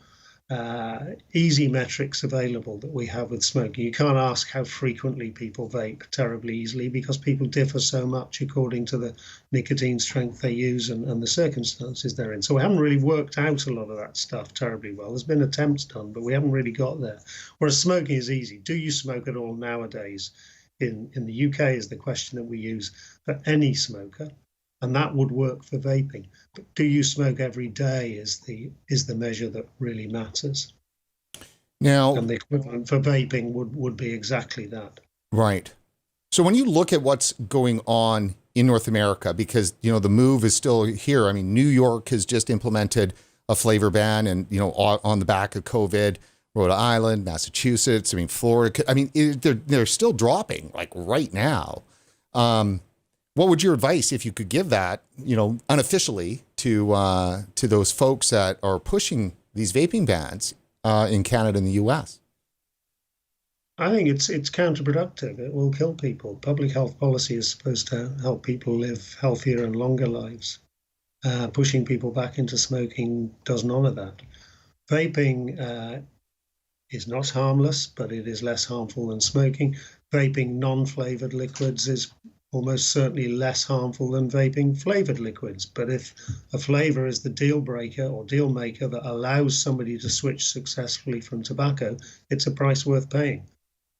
easy metrics available that we have with smoking. You can't ask how frequently people vape terribly easily, because people differ so much according to the nicotine strength they use and the circumstances they're in. So we haven't really worked out a lot of that stuff terribly well. There's been attempts done, but we haven't really got there. Whereas smoking is easy. Do you smoke at all nowadays? In the UK is the question that we use for any smoker, and that would work for vaping. But do you smoke every day is the measure that really matters. Now, and the equivalent for vaping would be exactly that. Right. So when you look at what's going on in North America, because the move is still here. I mean, New York has just implemented a flavor ban, and on the back of COVID. Rhode Island, Massachusetts, Florida. They're still dropping, like right now. What would your advice, if you could give that, unofficially to those folks that are pushing these vaping bans in Canada and the US? I think it's counterproductive. It will kill people. Public health policy is supposed to help people live healthier and longer lives. Pushing people back into smoking does none of that. Vaping is not harmless, but it is less harmful than smoking. Vaping non-flavored liquids is almost certainly less harmful than vaping flavored liquids. But if a flavor is the deal breaker or deal maker that allows somebody to switch successfully from tobacco, it's a price worth paying.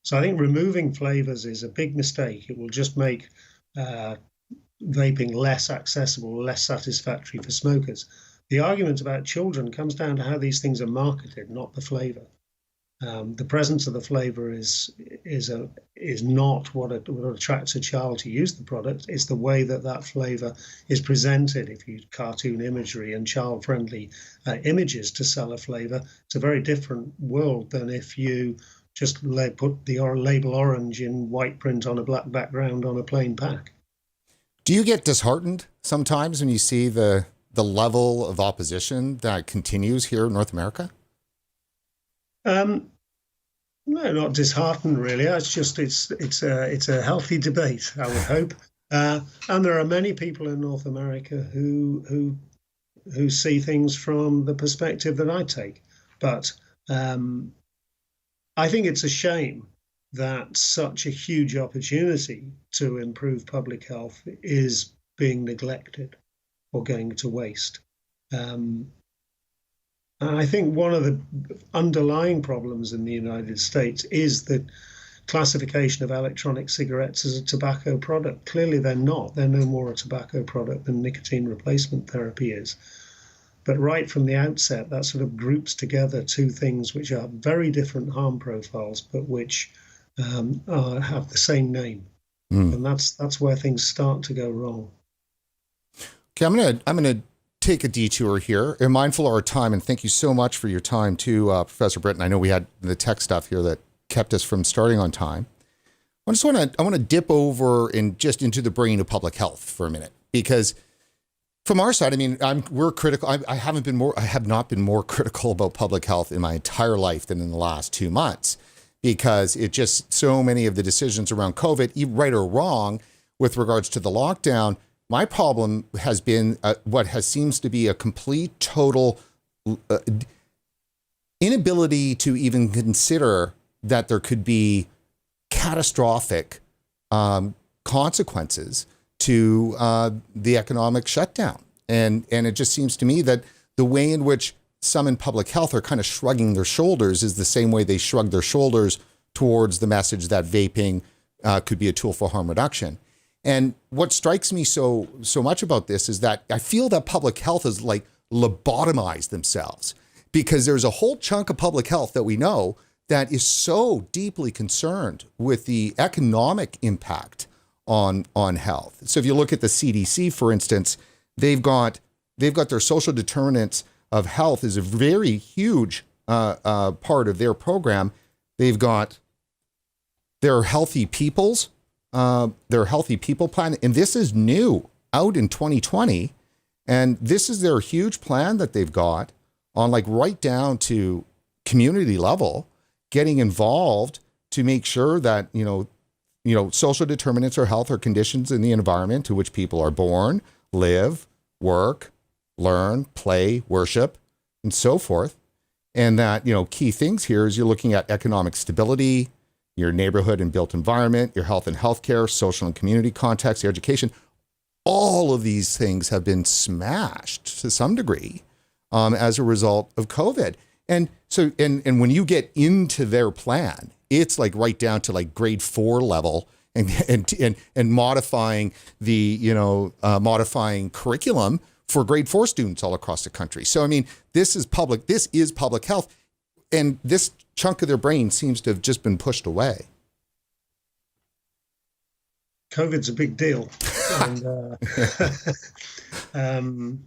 So I think removing flavors is a big mistake. It will just make vaping less accessible, less satisfactory for smokers. The argument about children comes down to how these things are marketed, not the flavor. The presence of the flavor is not what attracts a child to use the product. It's the way that flavor is presented. If you use cartoon imagery and child-friendly images to sell a flavor, it's a very different world than if you just put the label orange in white print on a black background on a plain pack. Do you get disheartened sometimes when you see the level of opposition that continues here in North America? No, not disheartened really. It's a healthy debate, I would hope. And there are many people in North America who see things from the perspective that I take. But I think it's a shame that such a huge opportunity to improve public health is being neglected or going to waste. And I think one of the underlying problems in the United States is the classification of electronic cigarettes as a tobacco product. Clearly, they're not. They're no more a tobacco product than nicotine replacement therapy is. But right from the outset, that sort of groups together two things which are very different harm profiles, but which have the same name. And that's where things start to go wrong. Okay, I'm gonna take a detour here. And mindful of our time, and thank you so much for your time too, Professor Britton. I know we had the tech stuff here that kept us from starting on time. I want to dip over and just into the brain of public health for a minute, because from our side, I mean, we're critical. I have not been more critical about public health in my entire life than in the last 2 months, because it just, so many of the decisions around COVID, right or wrong, with regards to the lockdown. My problem has been seems to be a complete, total inability to even consider that there could be catastrophic consequences to the economic shutdown. And it just seems to me that the way in which some in public health are kind of shrugging their shoulders is the same way they shrug their shoulders towards the message that vaping could be a tool for harm reduction. And what strikes me so much about this is that I feel that public health has like lobotomized themselves, because there's a whole chunk of public health that we know that is so deeply concerned with the economic impact on health. So if you look at the CDC, for instance, they've got their social determinants of health is a very huge part of their program. They've got their healthy peoples. Their healthy people plan. And this is new, out in 2020. And this is their huge plan that they've got on, like, right down to community level, getting involved to make sure that, social determinants of health are conditions in the environment to which people are born, live, work, learn, play, worship, and so forth. And that, key things here is you're looking at economic stability, your neighborhood and built environment, your health and healthcare, social and community context, your education. All of these things have been smashed to some degree as a result of COVID. And so, and when you get into their plan, it's like right down to like grade 4 level and modifying the, modifying curriculum for grade 4 students all across the country. So, I mean, this is public health. And this chunk of their brain seems to have just been pushed away. COVID's a big deal. And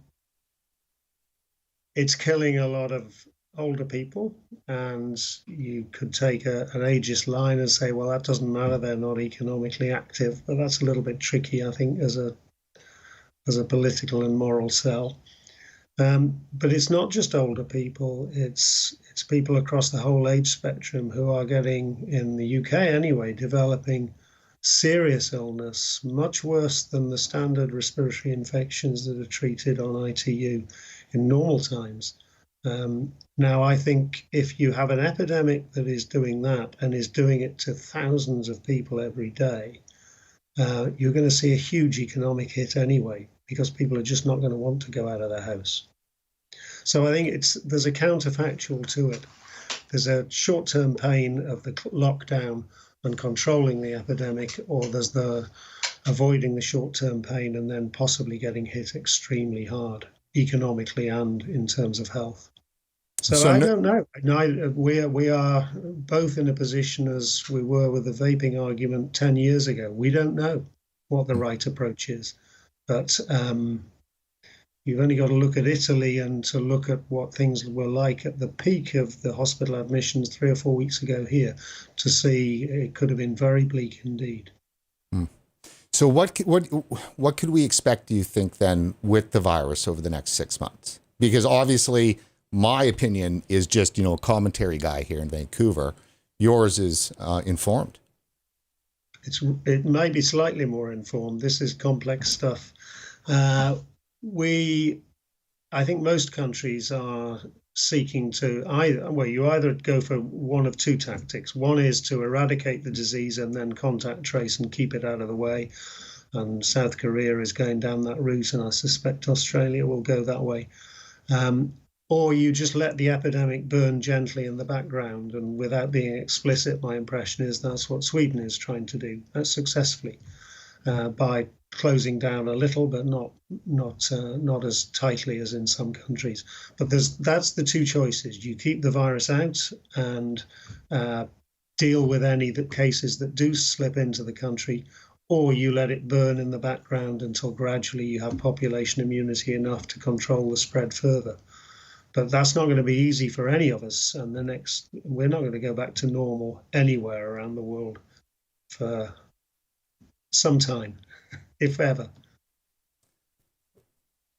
it's killing a lot of older people. And you could take an ageist line and say, well, that doesn't matter, they're not economically active. But that's a little bit tricky, I think, as a political and moral sell. But it's not just older people, it's people across the whole age spectrum who are getting, in the UK anyway, developing serious illness, much worse than the standard respiratory infections that are treated on ITU in normal times. Now, I think if you have an epidemic that is doing that and is doing it to thousands of people every day, you're going to see a huge economic hit anyway, because people are just not going to want to go out of their house. So I think there's a counterfactual to it. There's a short-term pain of the lockdown and controlling the epidemic, or there's the avoiding the short-term pain and then possibly getting hit extremely hard economically and in terms of health. So I don't know. We are both in a position as we were with the vaping argument 10 years ago. We don't know what the right approach is. But you've only got to look at Italy and to look at what things were like at the peak of the hospital admissions 3 or 4 weeks ago here to see it could have been very bleak indeed. So what could we expect, do you think, then, with the virus over the next 6 months? Because obviously, my opinion is just, a commentary guy here in Vancouver. Yours is informed. It may be slightly more informed. This is complex stuff. I think most countries are seeking to you either go for one of two tactics. One is to eradicate the disease and then contact trace and keep it out of the way. And South Korea is going down that route, and I suspect Australia will go that way. Or you just let the epidemic burn gently in the background, and without being explicit, my impression is that's what Sweden is trying to do, successfully, by closing down a little, but not as tightly as in some countries. But that's the two choices. You keep the virus out and deal with any cases that do slip into the country, or you let it burn in the background until gradually you have population immunity enough to control the spread further. But that's not going to be easy for any of us. And we're not going to go back to normal anywhere around the world for some time, if ever.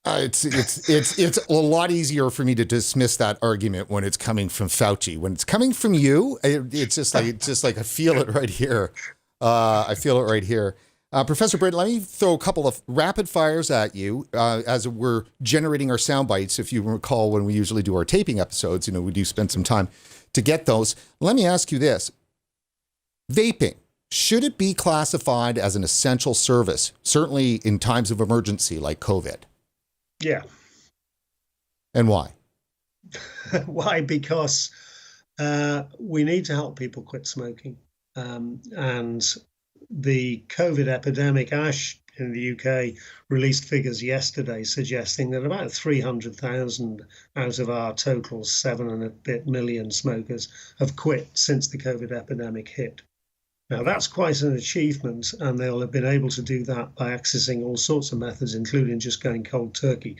It's a lot easier for me to dismiss that argument when it's coming from Fauci. When it's coming from you, it's just like I feel it right here. I feel it right here. Professor Britton, let me throw a couple of rapid fires at you as we're generating our sound bites. If you recall, when we usually do our taping episodes, we do spend some time to get those. Let me ask you this. Vaping, should it be classified as an essential service, certainly in times of emergency like COVID? Yeah. And why? Why? Because we need to help people quit smoking. And the COVID epidemic, Ash in the UK released figures yesterday suggesting that about 300,000 out of our total 7 and a bit million smokers have quit since the COVID epidemic hit. Now, that's quite an achievement, and they'll have been able to do that by accessing all sorts of methods, including just going cold turkey.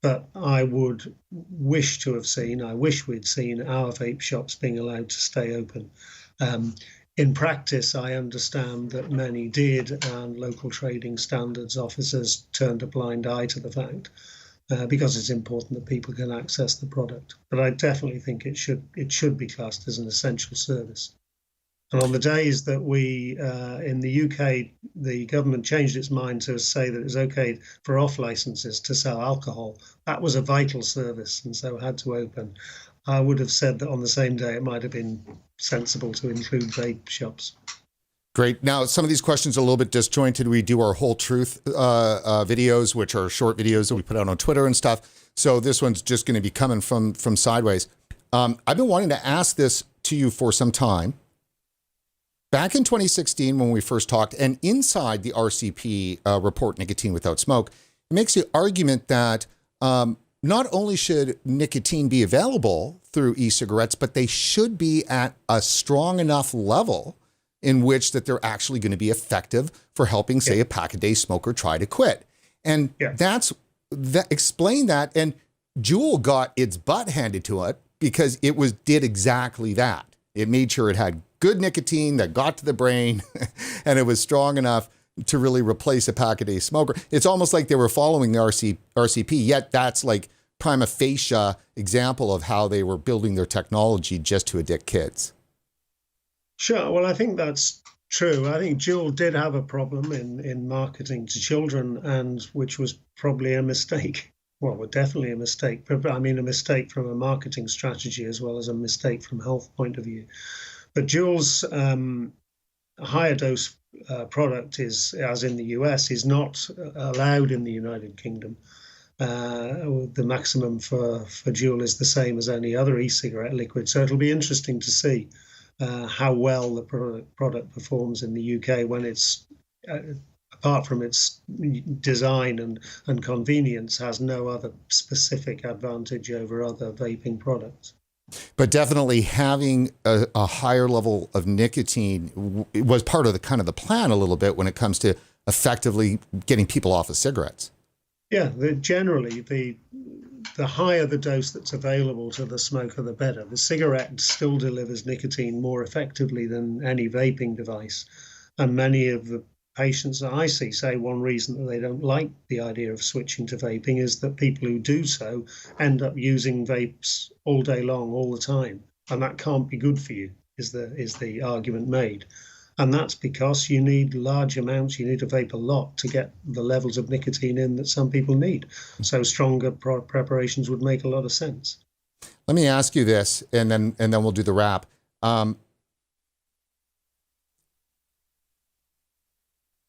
But I would wish we'd seen our vape shops being allowed to stay open. In practice, I understand that many did, and local trading standards officers turned a blind eye to the fact, because it's important that people can access the product. But I definitely think it should be classed as an essential service. And on the days that we, in the UK, the government changed its mind to say that it was okay for off licenses to sell alcohol, that was a vital service, and so had to open. I would have said that on the same day it might have been sensible to include vape shops. Great. Now, some of these questions are a little bit disjointed. We do our Whole Truth videos, which are short videos that we put out on Twitter and stuff. So this one's just going to be coming from sideways. I've been wanting to ask this to you for some time. Back in 2016, when we first talked, and inside the RCP report, Nicotine Without Smoke, it makes the argument that not only should nicotine be available through e-cigarettes, but they should be at a strong enough level in which that they're actually going to be effective for helping, say, a pack-a-day smoker try to quit. And explain that. And Juul got its butt handed to it because it did exactly that. It made sure it had good nicotine that got to the brain and it was strong enough to really replace a pack-a-day smoker. It's almost like they were following the RCP, yet that's like prima facie example of how they were building their technology just to addict kids. Sure. Well, I think that's true. I think Juul did have a problem in marketing to children, and which was probably a mistake. Well, definitely a mistake, but I mean a mistake from a marketing strategy as well as a mistake from a health point of view. But Juul's higher dose product is, as in the US, is not allowed in the United Kingdom. The maximum for Juul is the same as any other e-cigarette liquid. So it'll be interesting to see how well the product performs in the UK when it's, apart from its design and convenience, has no other specific advantage over other vaping products. But definitely having a higher level of nicotine was part of the plan a little bit when it comes to effectively getting people off of cigarettes. Yeah, generally the higher the dose that's available to the smoker, the better. The cigarette still delivers nicotine more effectively than any vaping device. And many of the patients that I see say one reason that they don't like the idea of switching to vaping is that people who do so end up using vapes all day long, all the time. And that can't be good for you, is the argument made. And that's because you need large amounts, you need to vape a lot to get the levels of nicotine in that some people need. So stronger preparations would make a lot of sense. Let me ask you this, and then we'll do the wrap.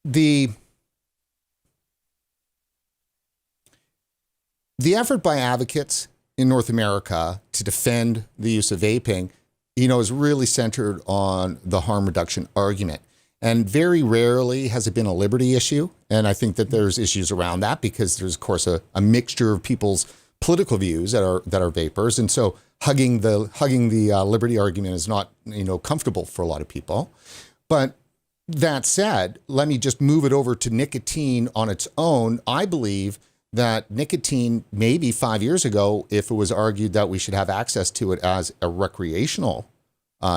The effort by advocates in North America to defend the use of vaping, is really centered on the harm reduction argument. And very rarely has it been a liberty issue. And I think that there's issues around that because there's, of course, a mixture of people's political views that are vapors. And so hugging the liberty argument is not, comfortable for a lot of people. But that said, let me just move it over to nicotine on its own. I believe that nicotine, maybe 5 years ago, if it was argued that we should have access to it as a recreational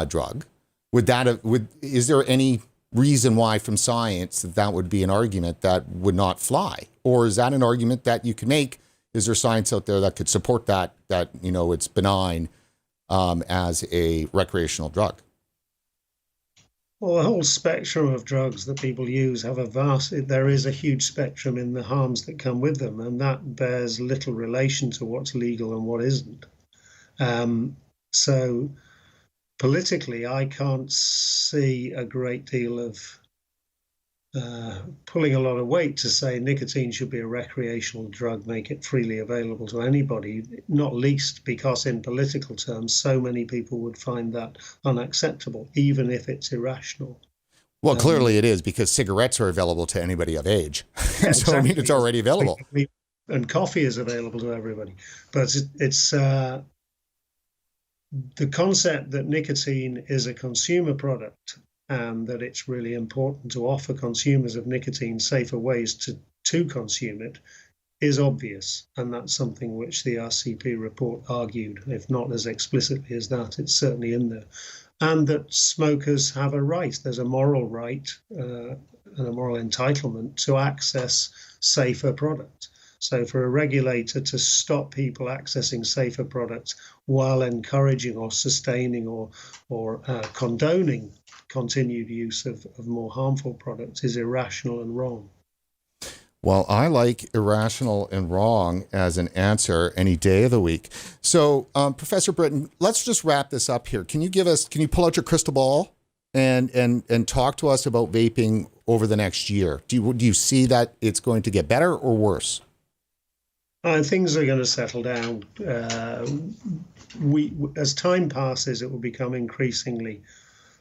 drug, is there any reason why from science that would be an argument that would not fly? Or is that an argument that you can make? Is there science out there that could support that it's benign as a recreational drug? Well, the whole spectrum of drugs that people use there is a huge spectrum in the harms that come with them, and that bears little relation to what's legal and what isn't. So politically, I can't see a great deal of pulling a lot of weight to say nicotine should be a recreational drug, make it freely available to anybody, not least because in political terms, so many people would find that unacceptable, even if it's irrational. Well, clearly it is, because cigarettes are available to anybody of age. Yeah, so, I mean, it's already available. And coffee is available to everybody. But it's the concept that nicotine is a consumer product and that it's really important to offer consumers of nicotine safer ways to consume it is obvious. And that's something which the RCP report argued, if not as explicitly as that, it's certainly in there. And that smokers have a right, there's a moral right and a moral entitlement to access safer products. So for a regulator to stop people accessing safer products while encouraging or sustaining or condoning continued use of more harmful products is irrational and wrong. Well, I like irrational and wrong as an answer any day of the week. So, Professor Britton, let's just wrap this up here. Can you pull out your crystal ball and talk to us about vaping over the next year? Do you see that it's going to get better or worse? Things are going to settle down. As time passes, it will become increasingly,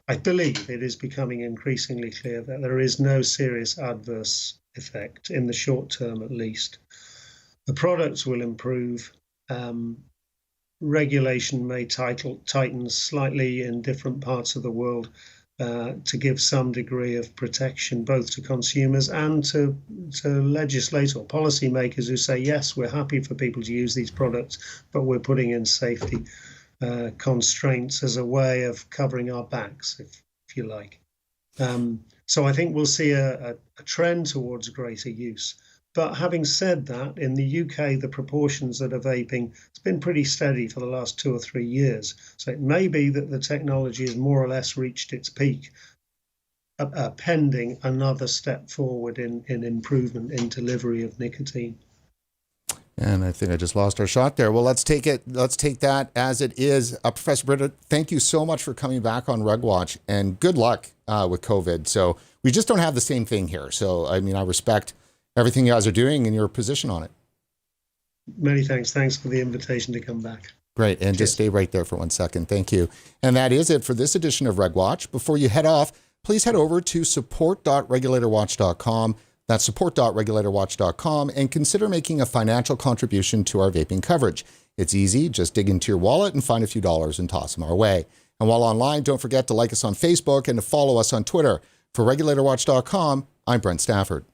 I believe it is becoming increasingly clear that there is no serious adverse effect in the short term, at least. The products will improve. Regulation may tighten slightly in different parts of the world to give some degree of protection both to consumers and to legislators or policymakers who say, yes, we're happy for people to use these products, but we're putting in safety constraints as a way of covering our backs, if you like. So I think we'll see a trend towards greater use. But having said that, in the UK, the proportions that are vaping, it's been pretty steady for the last 2 or 3 years. So it may be that the technology has more or less reached its peak, pending another step forward in improvement in delivery of nicotine. And I think I just lost our shot there. Well, let's take that as it is. Professor Britton, thank you so much for coming back on RegWatch, and good luck with COVID. So we just don't have the same thing here. So, I mean, I respect everything you guys are doing and your position on it. Many thanks. Thanks for the invitation to come back. Great. And just stay right there for 1 second. Thank you. And that is it for this edition of RegWatch. Before you head off, please head over to support.regulatorwatch.com. That's support.regulatorwatch.com, and consider making a financial contribution to our vaping coverage. It's easy. Just dig into your wallet and find a few dollars and toss them our way. And while online, don't forget to like us on Facebook and to follow us on Twitter. For regulatorwatch.com, I'm Brent Stafford.